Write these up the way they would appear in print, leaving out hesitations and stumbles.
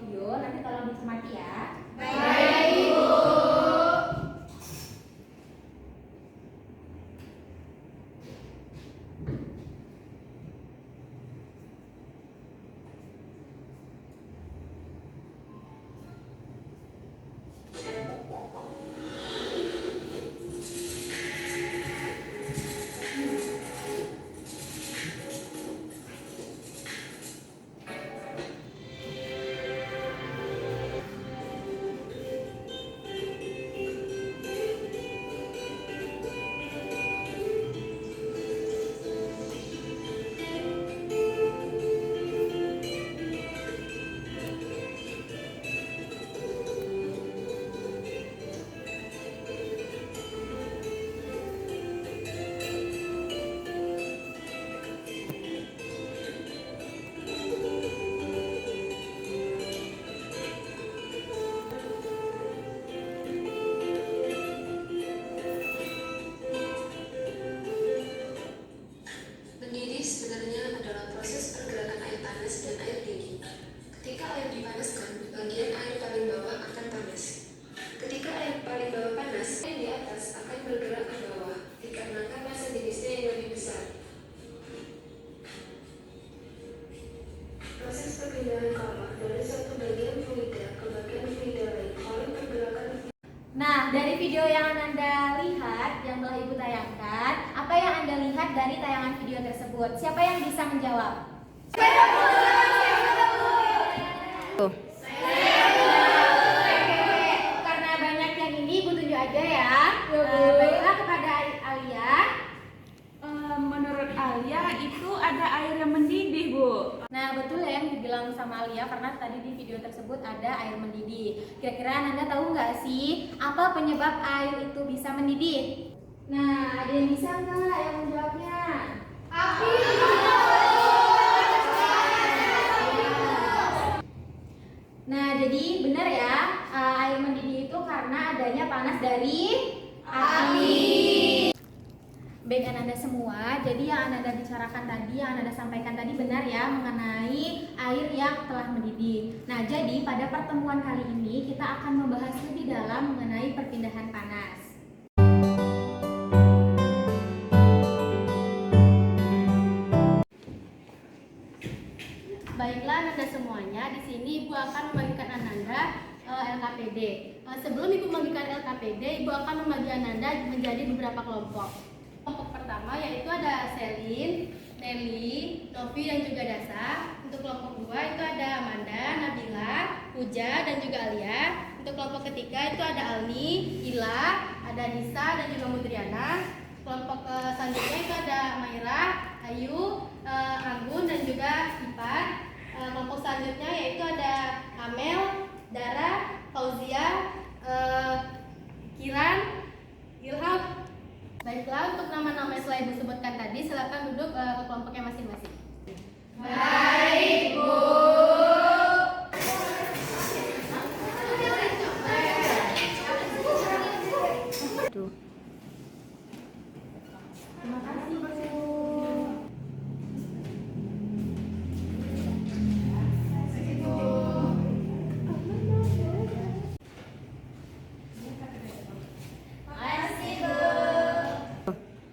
video, nanti tolong dicermati ya. Baik, Ibu. Mendidih sebenarnya adalah proses pergerakan air panas dan air dingin. Ketika air dipanaskan, bagian air paling bawah akan panas. Ketika air paling bawah panas, air di atas akan bergerak ke bawah, dikarenakan massa jenisnya yang lebih besar. Proses perpindahan kawah dari satu bagian fluida ke bagian fluida lain oleh pergerakan. Nah, dari video yang Anda lihat, yang telah Ibu tayangkan, apa yang Anda lihat dari tayangan video tersebut? Siapa yang bisa menjawab? Saya Karena banyak yang ini, Ibu tunjuk aja ya. Baiklah kepada Alia. Menurut Alia itu ada air yang mendidih, Bu. Nah, betul ya yang dibilang sama Alia, karena tadi di video tersebut ada air mendidih. Kira-kira Anda tahu nggak sih apa penyebab air itu bisa mendidih? Nah, ada yang bisa nggak yang menjawabnya? Api. Nah, jadi benar ya, air mendidih itu karena adanya panas dari api. Baik Anda semua, jadi yang Anda bicarakan tadi, yang Anda sampaikan tadi benar ya mengenai air yang telah mendidih. Nah, jadi pada pertemuan kali ini kita akan membahas lebih dalam mengenai perpindahan panas. Baiklah Anda semuanya, di sini Ibu akan membagikan Anda LKPD. Sebelum Ibu membagikan LKPD, Ibu akan membagi Anda menjadi beberapa kelompok. Kelompok pertama yaitu ada Selin, Nelly, Novi dan juga Dasa. Untuk kelompok kedua itu ada Amanda, Nabila, Puja dan juga Alia. Untuk kelompok ketiga itu ada Alni, Ila, ada Nisa dan juga Mudriana. Kelompok selanjutnya itu ada Maira, Ayu, Anggun dan juga Ipan. Kelompok selanjutnya yaitu ada Amel, Dara, Fauzia, Kiran, Ilham. Baiklah, untuk nama-nama yang telah Ibu sebutkan tadi, silakan duduk ke kelompoknya masing-masing. Baik, Bu. Terima kasih, Bu.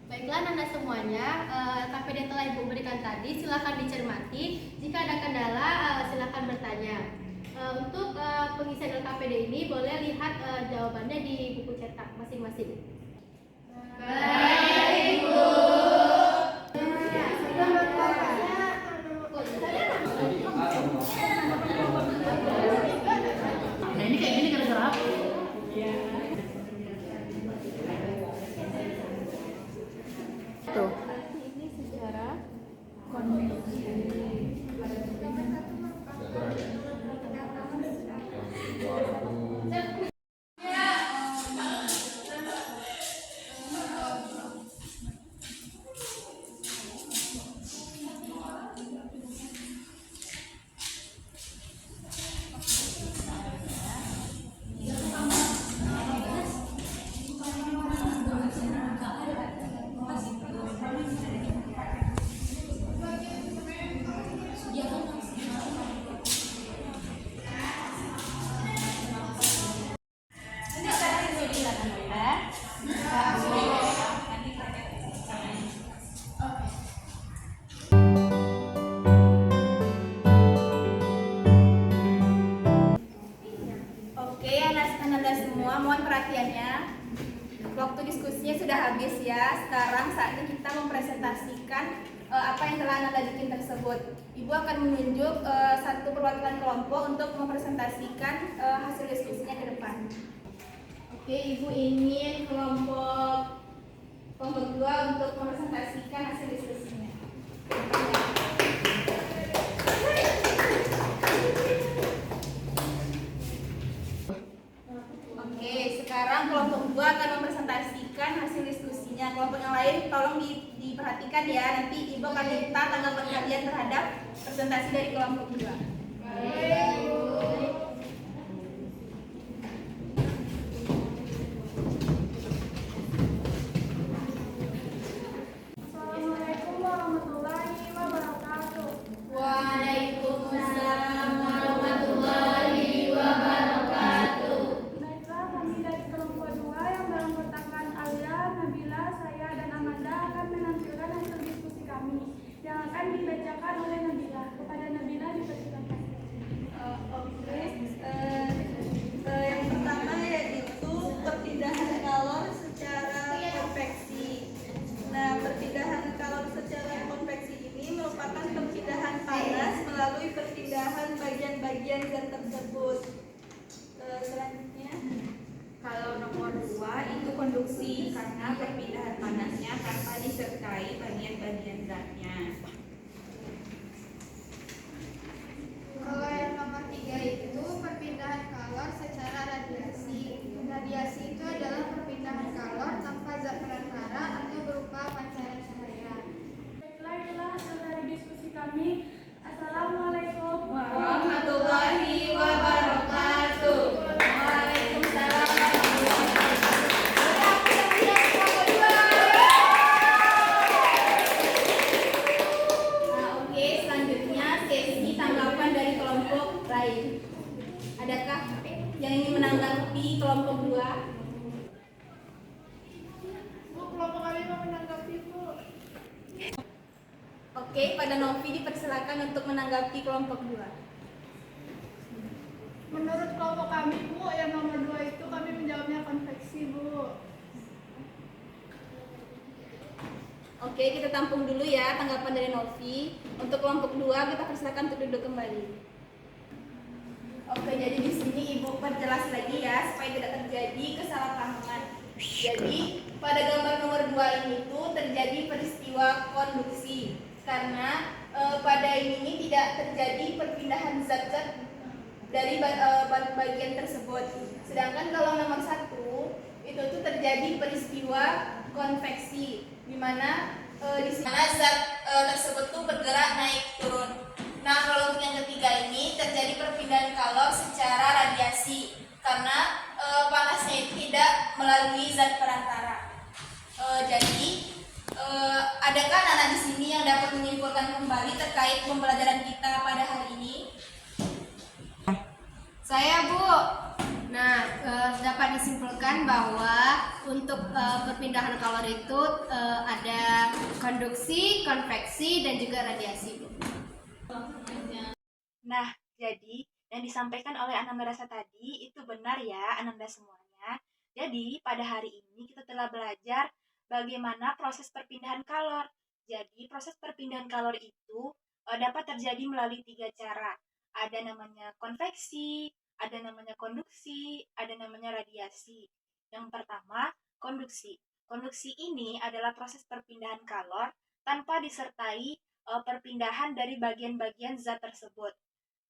Baiklah Anda semuanya, LKPD yang telah Ibu berikan tadi silakan dicermati. Jika ada kendala silakan bertanya. Untuk pengisian LKPD ini boleh lihat jawabannya di buku cetak masing-masing. Baik, Bu. Nah ini kayak gini gara-gara apa? Tuh. Ini sejarah konvensi. perhatiannya. Waktu diskusinya sudah habis ya. Sekarang saatnya kita mempresentasikan apa yang telah Ananda bikin tersebut. Ibu akan menunjuk satu perwakilan kelompok untuk mempresentasikan hasil diskusinya ke depan. Oke, Ibu ingin kelompok 2 untuk mempresentasikan hasil diskusinya. Oke, sekarang kelompok 2 akan mempresentasikan hasil diskusinya. Kelompok yang lain tolong diperhatikan ya. Nanti Ibu akan minta tanggapan kalian terhadap presentasi dari kelompok 2. Assalamualaikum warahmatullahi wabarakatuh. Waalaikumsalam warahmatullahi wabarakatuh. Baiklah, kami dari kelompok 2 yang beranggotakan Alia, Nabila, saya dan Amanda akan menampilkan hasil diskusi kami yang akan dibacakan oleh Nabila. Kepada Nabila dipersilakan. Oke, yang pertama yaitu perpindahan kalor secara konveksi. Nah, perpindahan kalor secara konveksi ini merupakan perpindahan panas melalui perpindahan bagian-bagian zat tersebut. Selanjutnya, kalau nomor 2 itu konduksi karena perpindahan panasnya tanpa disertai bagian-bagian zatnya. Kalau yang nomor 3 itu perpindahan kalor secara radiasi. Radiasi itu adalah perpindahan kalor tanpa zat perantara atau berupa pancaran cahaya. Baiklah, itulah hasil dari diskusi kami. Assalamualaikum Warahmatullahi wabarakatuh. Waalaikumsalam warahmatullahi wabarakatuh. Nah, oke, selanjutnya sesi tanggapan dari kelompok lain. Adakah yang ingin menanggapi kelompok 2? Bu, kelompok kami mau menanggapi, Bu. Oke, pada Novi dipersilakan untuk menanggapi kelompok 2. Menurut kelompok kami, Bu, yang nomor 2 itu kami menjawabnya konveksi, Bu. Oke, kita tampung dulu ya tanggapan dari Novi. Untuk kelompok 2 kita persilakan untuk duduk kembali. Oke, jadi di sini Ibu perjelas lagi ya supaya tidak terjadi kesalahpahaman. Jadi pada gambar nomor 2 ini tuh terjadi peristiwa konduksi karena pada ini tidak terjadi perpindahan zat-zat dari bagian tersebut. Sedangkan kalau nomor 1 itu tuh terjadi peristiwa konveksi di mana di mana zat tersebut tuh bergerak naik turun. Nah, kalau untuk yang ketiga ini terjadi perpindahan kalor secara radiasi karena panasnya itu tidak melalui zat perantara. Jadi adakah anak-anak di sini yang dapat menyimpulkan kembali terkait pembelajaran kita pada hari ini? Saya, Bu. Nah, dapat disimpulkan bahwa untuk perpindahan kalor itu ada konduksi, konveksi, dan juga radiasi, Bu. Nah, jadi yang disampaikan oleh Ananda Rasa tadi itu benar ya, Ananda semuanya. Jadi, pada hari ini kita telah belajar bagaimana proses perpindahan kalor. Jadi, proses perpindahan kalor itu dapat terjadi melalui 3 cara. Ada namanya konveksi, ada namanya konduksi, ada namanya radiasi. Yang pertama, konduksi. Konduksi ini adalah proses perpindahan kalor tanpa disertai perpindahan dari bagian-bagian zat tersebut.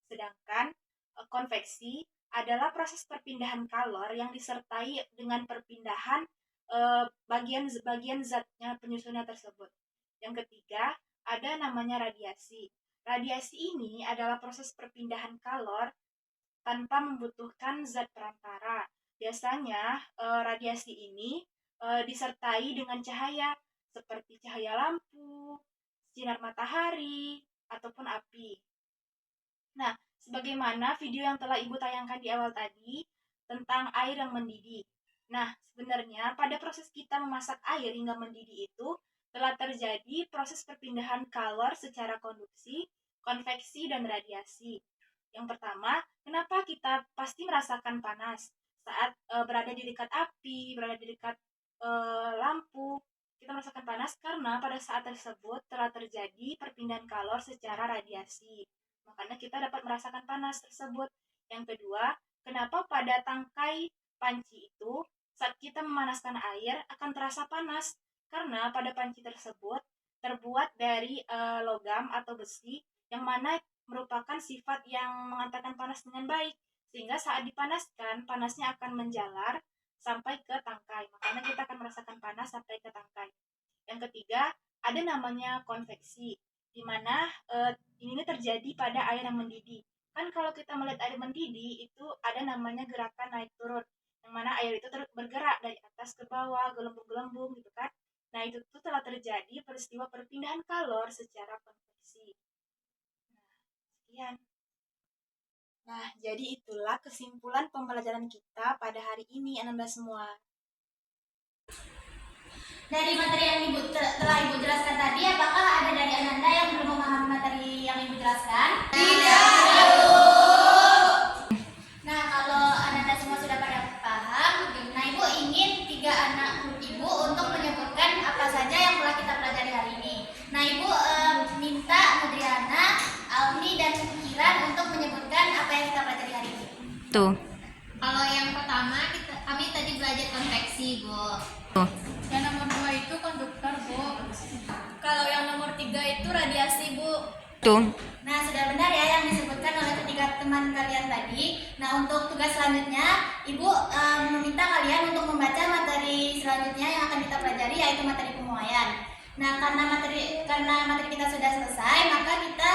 Sedangkan konveksi adalah proses perpindahan kalor yang disertai dengan perpindahan bagian zatnya penyusunnya tersebut. Yang ketiga, ada namanya radiasi. Radiasi ini adalah proses perpindahan kalor tanpa membutuhkan zat perantara. Biasanya radiasi ini disertai dengan cahaya seperti cahaya lampu, sinar matahari, ataupun api. Nah, sebagaimana video yang telah Ibu tayangkan di awal tadi tentang air yang mendidih. Nah, sebenarnya pada proses kita memasak air hingga mendidih itu telah terjadi proses perpindahan kalor secara konduksi, konveksi, dan radiasi. Yang pertama, kenapa kita pasti merasakan panas? saat berada di dekat api, berada di dekat lampu, kita merasakan panas karena pada saat tersebut telah terjadi perpindahan kalor secara radiasi. Makanya kita dapat merasakan panas tersebut. Yang kedua, kenapa pada tangkai panci itu saat kita memanaskan air akan terasa panas? Karena pada panci tersebut terbuat dari logam atau besi yang mana merupakan sifat yang mengantarkan panas dengan baik. Sehingga saat dipanaskan, panasnya akan menjalar sampai ke tangkai. Makanya kita akan merasakan panas sampai ke tangkai. Yang ketiga, ada namanya konveksi, di mana ini terjadi pada air yang mendidih. Kan kalau kita melihat air mendidih, itu ada namanya gerakan naik turun, yang mana air itu bergerak dari atas ke bawah, gelembung-gelembung gitu kan. Nah, itu tuh telah terjadi peristiwa perpindahan kalor secara konveksi. Nah, sekian. Nah, jadi itulah kesimpulan pembelajaran kita pada hari ini, Anda semua. Dari materi yang telah Ibu jelaskan tadi, apakah ada dari Ananda yang belum memahami materi yang Ibu jelaskan? Tidak. Nah, kalau Ananda semua sudah pada paham, nah Ibu ingin 3 anak Ibu untuk menyebutkan apa saja yang telah kita pelajari hari ini. Nah, Ibu minta Mudriana, Almi, dan Kiran untuk menyebutkan apa yang kita pelajari hari ini. Tuh. Kalau yang pertama kami tadi belajar konveksi, Bu. Yang nomor 2 itu konduktor, Bu. Kalau yang nomor 3 itu radiasi, Bu. Tuh. Nah, sudah benar ya yang disebutkan oleh ketiga teman kalian tadi. Nah, untuk tugas selanjutnya, Ibu meminta kalian untuk membaca materi selanjutnya yang akan kita pelajari, yaitu materi pemuaian. Nah, karena materi kita sudah selesai, maka kita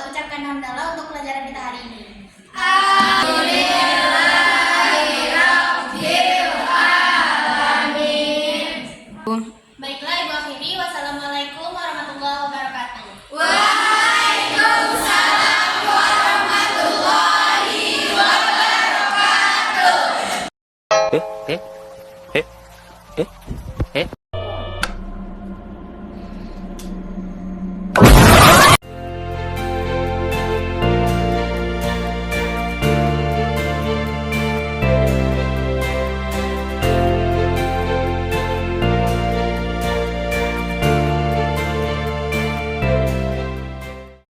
ucapkan hamdalah untuk pelajaran kita hari ini. Baiklah, Ibu akhiri. Wassalamualaikum warahmatullahi wabarakatuh. Waalaikumsalam warahmatullahi wabarakatuh. Eh?